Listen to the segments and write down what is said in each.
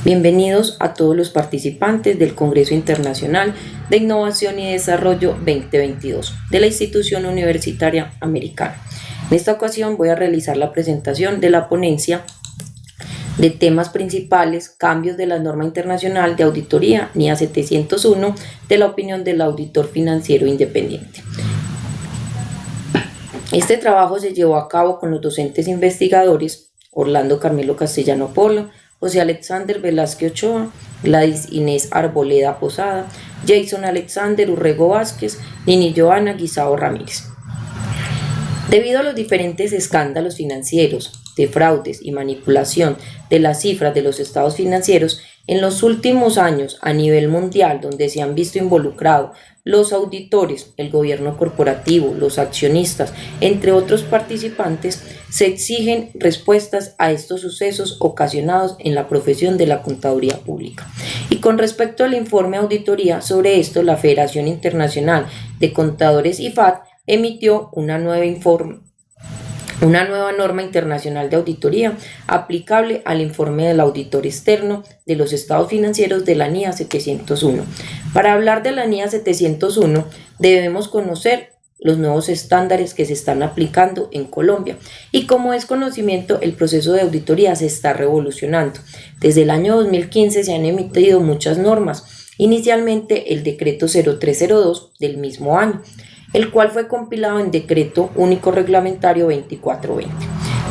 Bienvenidos a todos los participantes del Congreso Internacional de Innovación y Desarrollo 2022 de la Institución Universitaria Americana. En esta ocasión voy a realizar la presentación de la ponencia de temas principales, cambios de la norma internacional de auditoría NIA 701 de la opinión del auditor financiero independiente. Este trabajo se llevó a cabo con los docentes investigadores Orlando Carmelo Castellano Polo, José Alexander Velázquez Ochoa, Gladys Inés Arboleda Posada, Jason Alexander Urrego Vázquez, Nini Joana Guisao Ramírez. Debido a los diferentes escándalos financieros, de fraudes y manipulación de las cifras de los estados financieros, en los últimos años a nivel mundial, donde se han visto involucrados los auditores, el gobierno corporativo, los accionistas, entre otros participantes, se exigen respuestas a estos sucesos ocasionados en la profesión de la contaduría pública. Y con respecto al informe de auditoría sobre esto, la Federación Internacional de Contadores IFAD emitió una nueva norma internacional de auditoría aplicable al informe del auditor externo de los estados financieros de la NIA 701. Para hablar de la NIA 701 debemos conocer los nuevos estándares que se están aplicando en Colombia y, como es conocimiento, el proceso de auditoría se está revolucionando. Desde el año 2015 se han emitido muchas normas, inicialmente el decreto 0302 del mismo año, el cual fue compilado en Decreto Único Reglamentario 2420.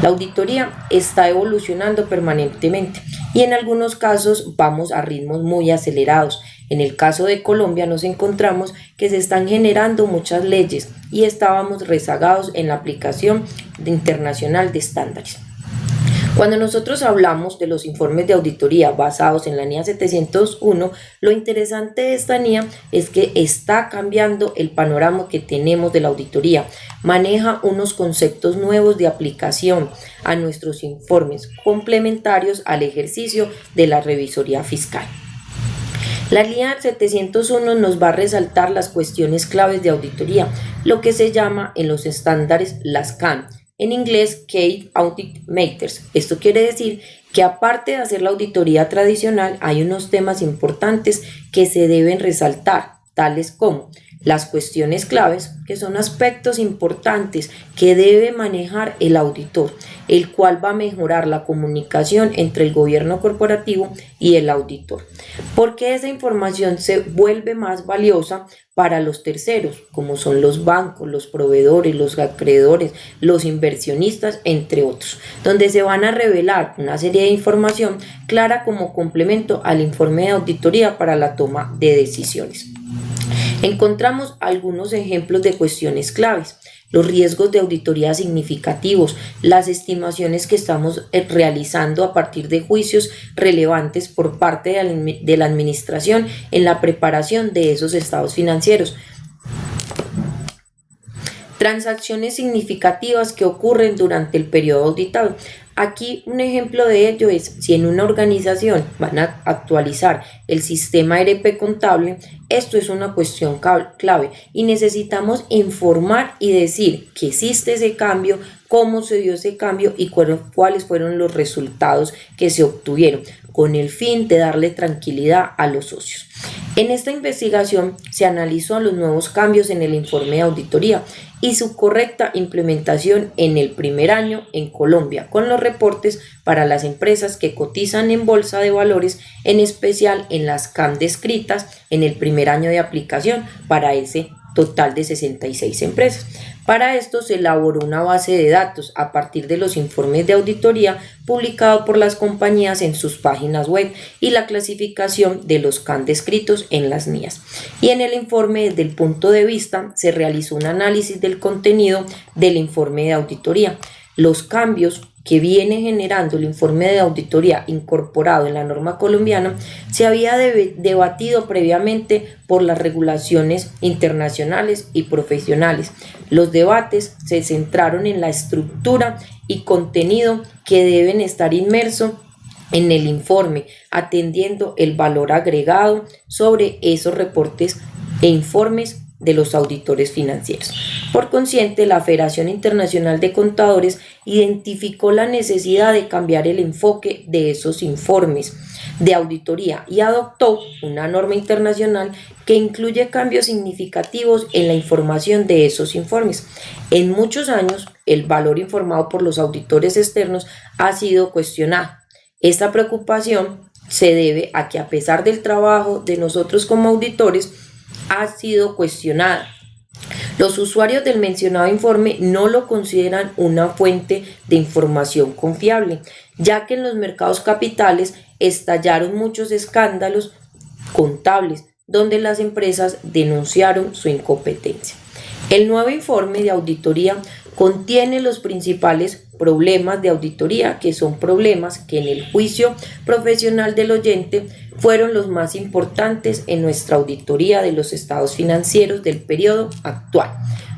La auditoría está evolucionando permanentemente y en algunos casos vamos a ritmos muy acelerados. En el caso de Colombia nos encontramos que se están generando muchas leyes y estábamos rezagados en la aplicación internacional de estándares. Cuando nosotros hablamos de los informes de auditoría basados en la NIA 701, lo interesante de esta NIA es que está cambiando el panorama que tenemos de la auditoría. Maneja unos conceptos nuevos de aplicación a nuestros informes, complementarios al ejercicio de la revisoría fiscal. La NIA 701 nos va a resaltar las cuestiones claves de auditoría, lo que se llama en los estándares las CAM. En inglés, Key Audit Matters. Esto quiere decir que aparte de hacer la auditoría tradicional, hay unos temas importantes que se deben resaltar, tales como las cuestiones claves, que son aspectos importantes que debe manejar el auditor, el cual va a mejorar la comunicación entre el gobierno corporativo y el auditor, porque esa información se vuelve más valiosa para los terceros, como son los bancos, los proveedores, los acreedores, los inversionistas, entre otros, donde se van a revelar una serie de información clara como complemento al informe de auditoría para la toma de decisiones. Encontramos algunos ejemplos de cuestiones claves: los riesgos de auditoría significativos, las estimaciones que estamos realizando a partir de juicios relevantes por parte de la administración en la preparación de esos estados financieros, transacciones significativas que ocurren durante el periodo auditado. Aquí un ejemplo de ello es si en una organización van a actualizar el sistema ERP contable. Esto es una cuestión clave y necesitamos informar y decir que existe ese cambio, cómo se dio ese cambio y cuáles fueron los resultados que se obtuvieron, con el fin de darle tranquilidad a los socios. En esta investigación se analizó los nuevos cambios en el informe de auditoría y su correcta implementación en el primer año en Colombia, con los reportes para las empresas que cotizan en bolsa de valores, en especial en las CAM descritas en el primer año de aplicación para ese total de 66 empresas. Para esto se elaboró una base de datos a partir de los informes de auditoría publicados por las compañías en sus páginas web y la clasificación de los CAM descritos en las NIAs. Y en el informe, desde el punto de vista, se realizó un análisis del contenido del informe de auditoría. Los cambios que viene generando el informe de auditoría incorporado en la norma colombiana se había debatido previamente por las regulaciones internacionales y profesionales. Los debates se centraron en la estructura y contenido que deben estar inmersos en el informe, atendiendo el valor agregado sobre esos reportes e informes de los auditores financieros. Por consiguiente, la Federación Internacional de Contadores identificó la necesidad de cambiar el enfoque de esos informes, de auditoría y adoptó una norma internacional que incluye cambios significativos en la información de esos informes. En muchos años, el valor informado por los auditores externos ha sido cuestionado. Esta preocupación se debe a que, a pesar del trabajo de nosotros como auditores, ha sido cuestionada. Los usuarios del mencionado informe no lo consideran una fuente de información confiable, ya que en los mercados capitales estallaron muchos escándalos contables donde las empresas denunciaron su incompetencia. El nuevo informe de auditoría contiene los principales problemas de auditoría, que son problemas que en el juicio profesional del oyente fueron los más importantes en nuestra auditoría de los estados financieros del periodo actual.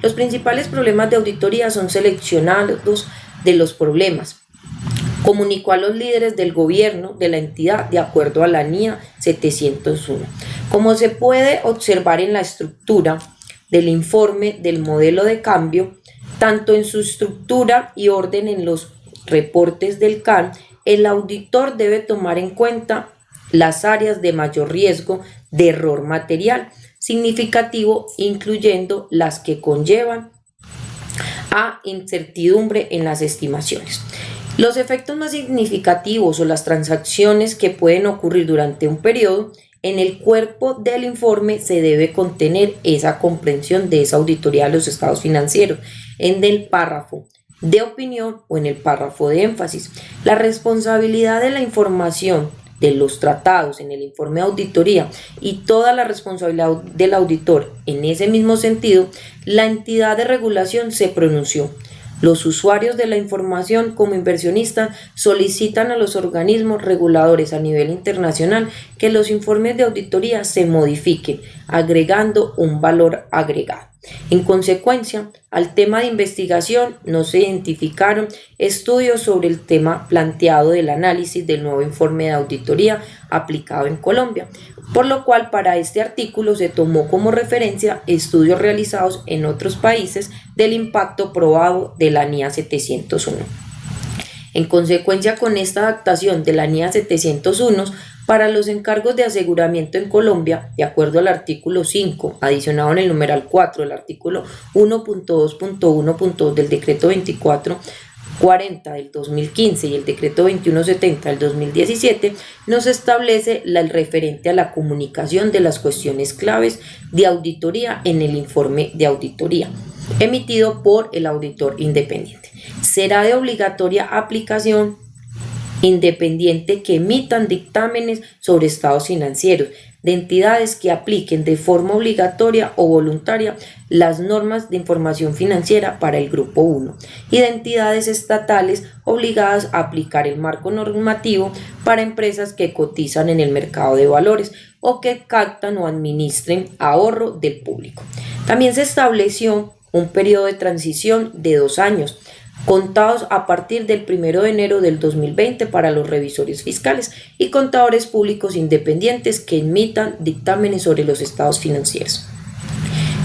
Los principales problemas de auditoría son seleccionados de los problemas. Comunicó a los líderes del gobierno de la entidad de acuerdo a la NIA 701. Como se puede observar en la estructura del informe del modelo de cambio, tanto en su estructura y orden en los reportes del CAN, el auditor debe tomar en cuenta las áreas de mayor riesgo de error material significativo, incluyendo las que conllevan a incertidumbre en las estimaciones. Los efectos más significativos o las transacciones que pueden ocurrir durante un periodo, en el cuerpo del informe se debe contener esa comprensión de esa auditoría de los estados financieros en el párrafo de opinión o en el párrafo de énfasis. La responsabilidad de la información de los tratados en el informe de auditoría y toda la responsabilidad del auditor en ese mismo sentido, la entidad de regulación se pronunció. Los usuarios de la información como inversionistas solicitan a los organismos reguladores a nivel internacional que los informes de auditoría se modifiquen, agregando un valor agregado. En consecuencia, al tema de investigación no se identificaron estudios sobre el tema planteado del análisis del nuevo informe de auditoría aplicado en Colombia, por lo cual para este artículo se tomó como referencia estudios realizados en otros países del impacto probado de la NIA 701. En consecuencia, con esta adaptación de la NIA 701, para los encargos de aseguramiento en Colombia, de acuerdo al artículo 5, adicionado en el numeral 4 del artículo 1.2.1.2 del decreto 2440 del 2015 y el decreto 2170 del 2017, nos establece el referente a la comunicación de las cuestiones claves de auditoría en el informe de auditoría emitido por el auditor independiente. Será de obligatoria aplicación independiente que emitan dictámenes sobre estados financieros de entidades que apliquen de forma obligatoria o voluntaria las normas de información financiera para el Grupo 1 y de entidades estatales obligadas a aplicar el marco normativo para empresas que cotizan en el mercado de valores o que captan o administren ahorro del público. También se estableció un periodo de transición de 2 años contados a partir del 1 de enero del 2020 para los revisores fiscales y contadores públicos independientes que emitan dictámenes sobre los estados financieros.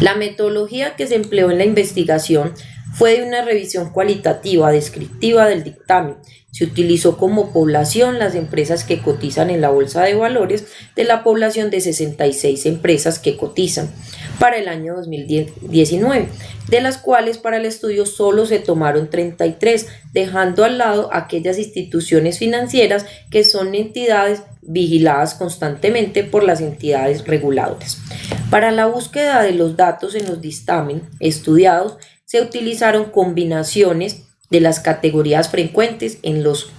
La metodología que se empleó en la investigación fue de una revisión cualitativa descriptiva del dictamen. Se utilizó como población las empresas que cotizan en la bolsa de valores de la población de 66 empresas que cotizan para el año 2019, de las cuales para el estudio solo se tomaron 33, dejando al lado aquellas instituciones financieras que son entidades vigiladas constantemente por las entidades reguladoras. Para la búsqueda de los datos en los dictámenes estudiados, se utilizaron combinaciones de las categorías frecuentes en los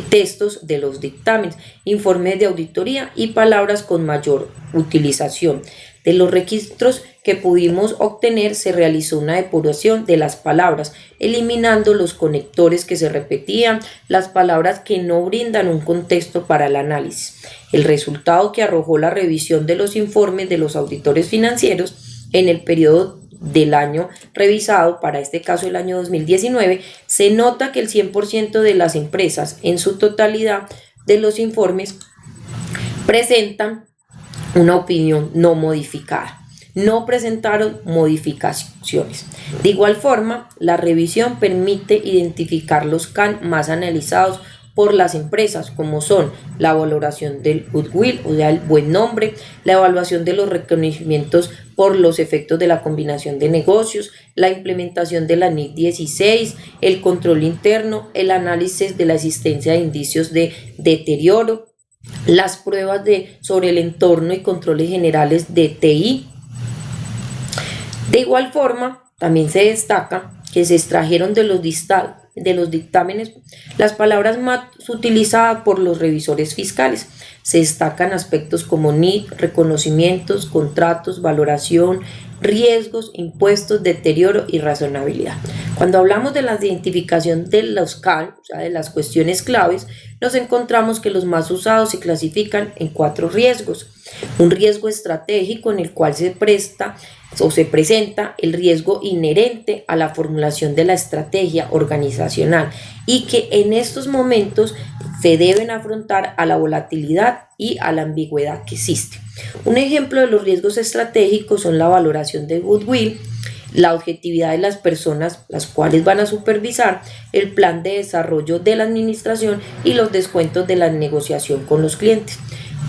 textos de los dictámenes, informes de auditoría y palabras con mayor utilización. De los registros que pudimos obtener, se realizó una depuración de las palabras, eliminando los conectores que se repetían, las palabras que no brindan un contexto para el análisis. El resultado que arrojó la revisión de los informes de los auditores financieros en el periodo del año revisado, para este caso el año 2019, se nota que el 100% de las empresas en su totalidad de los informes presentan una opinión no modificada. No presentaron modificaciones. De igual forma, la revisión permite identificar los CAN más analizados por las empresas, como son la valoración del goodwill, o sea, el buen nombre, la evaluación de los reconocimientos por los efectos de la combinación de negocios, la implementación de la NIC 16, el control interno, el análisis de la existencia de indicios de deterioro, las pruebas sobre el entorno y controles generales de TI. De igual forma, también se destaca que se extrajeron de los dictámenes las palabras más utilizadas por los revisores fiscales. Se destacan aspectos como NIC, reconocimientos, contratos, valoración, riesgos, impuestos, deterioro y razonabilidad. Cuando hablamos de la identificación de los CAL, o sea, de las cuestiones claves, nos encontramos que los más usados se clasifican en 4 riesgos. Un riesgo estratégico en el cual se presenta el riesgo inherente a la formulación de la estrategia organizacional y que en estos momentos se deben afrontar a la volatilidad y a la ambigüedad que existe. Un ejemplo de los riesgos estratégicos son la valoración de goodwill, la objetividad de las personas las cuales van a supervisar el plan de desarrollo de la administración y los descuentos de la negociación con los clientes.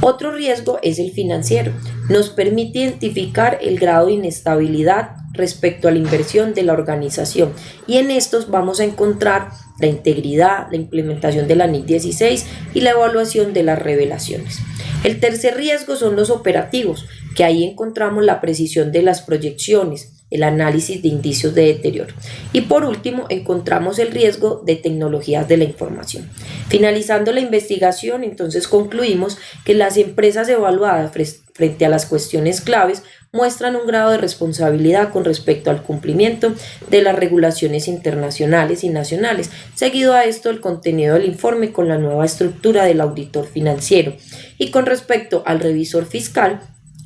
Otro riesgo es el financiero. Nos permite identificar el grado de inestabilidad respecto a la inversión de la organización y en estos vamos a encontrar la integridad, la implementación de la NIC 16 y la evaluación de las revelaciones. El tercer riesgo son los operativos, que ahí encontramos la precisión de las proyecciones, el análisis de indicios de deterioro. Y por último, encontramos el riesgo de tecnologías de la información. Finalizando la investigación, entonces concluimos que las empresas evaluadas frente a las cuestiones claves muestran un grado de responsabilidad con respecto al cumplimiento de las regulaciones internacionales y nacionales. Seguido a esto, el contenido del informe con la nueva estructura del auditor financiero. Y con respecto al revisor fiscal,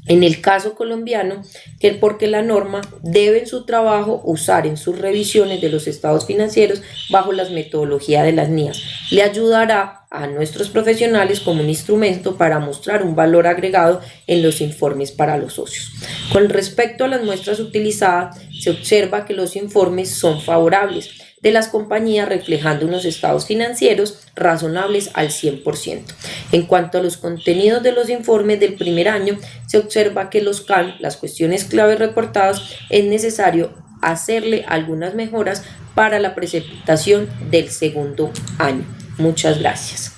en el caso colombiano, porque la norma debe en su trabajo usar en sus revisiones de los estados financieros bajo las metodologías de las NIAS. Le ayudará a nuestros profesionales como un instrumento para mostrar un valor agregado en los informes para los socios. Con respecto a las muestras utilizadas, se observa que los informes son favorables de las compañías, reflejando unos estados financieros razonables al 100%. En cuanto a los contenidos de los informes del primer año, se observa que los CAN, las cuestiones clave reportadas, es necesario hacerle algunas mejoras para la presentación del segundo año. Muchas gracias.